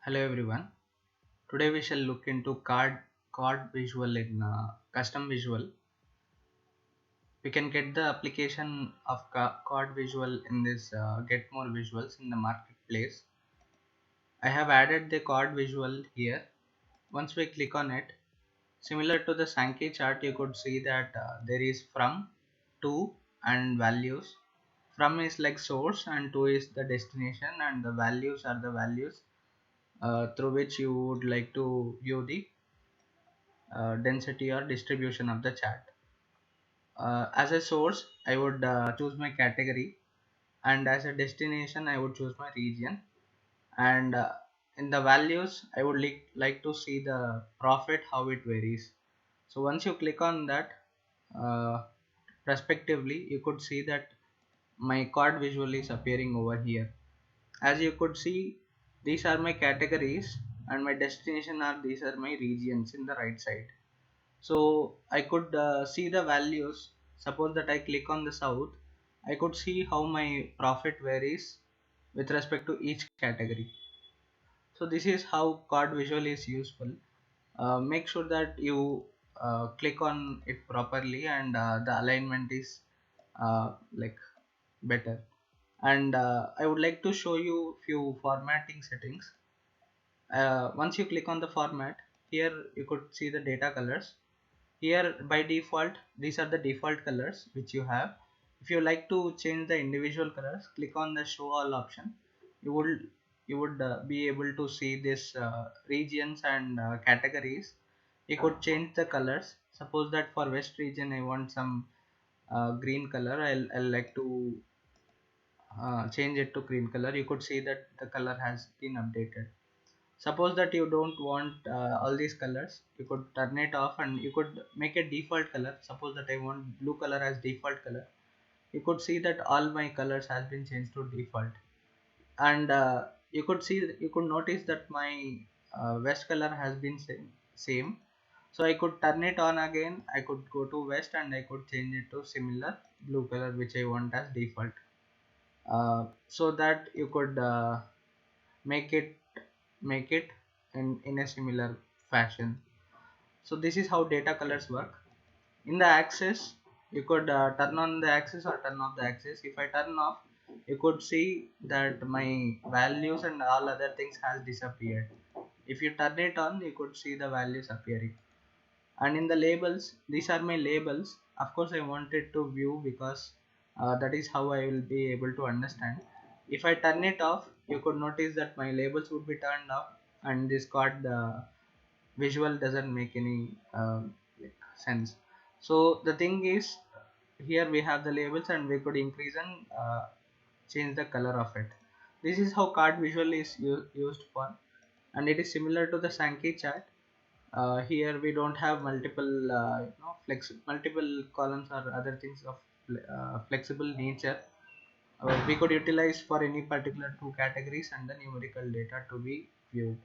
Hello everyone. Today we shall look into card visual in custom visual. We can get the application of card visual in this get more visuals in the marketplace. I have added the card visual here. Once we click on it, similar to the Sankey chart, you could see that there is from, to, and values. From is like source and to is the destination, and the values are the values through which you would like to view the density or distribution of the chart. As a source, I would choose my category, and as a destination, I would choose my region. And in the values, I would like to see the profit, how it varies. So once you click on that, uh, respectively, you could see that my card visual is appearing over here. As you could see, these are my categories, and my destination are these are my regions in the right side. So I could see the values. Suppose that I click on the south, I could see how my profit varies with respect to each category. So this is how card visual is useful. Make sure that you click on it properly, and the alignment is like better. And I would like to show you few formatting settings. Once you click on the format, here you could see the data colors. Here by default, these are the default colors which you have. If you like to change the individual colors, click on the show all option. You would be able to see this regions and categories. You could change the colors. Suppose that for west region I want some green color. I'll like to change it to green color. You could see that the color has been updated. Suppose that you don't want all these colors, you could turn it off and you could make a default color. Suppose that I want blue color as default color. You could see that all my colors has been changed to default. And you could notice that my west color has been same. So I could turn it on again. I could go to west and I could change it to similar blue color which I want as default, so that you could make it make it in a similar fashion. So this is how data colors work. In the axis, you could turn on the axis or turn off the axis. If I turn off, you could see that my values and all other things has disappeared. If you turn it on, you could see the values appearing. And in the labels, these are my labels. Of course I wanted to view because that is how I will be able to understand. If I turn it off, you could notice that my labels would be turned off, and this card visual doesn't make any like sense. So the thing is, here we have the labels and we could increase and change the color of it. This is how card visual is used for, and it is similar to the Sankey chart. Here we don't have multiple multiple columns or other things of flexible nature. We could utilize for any particular two categories and the numerical data to be viewed.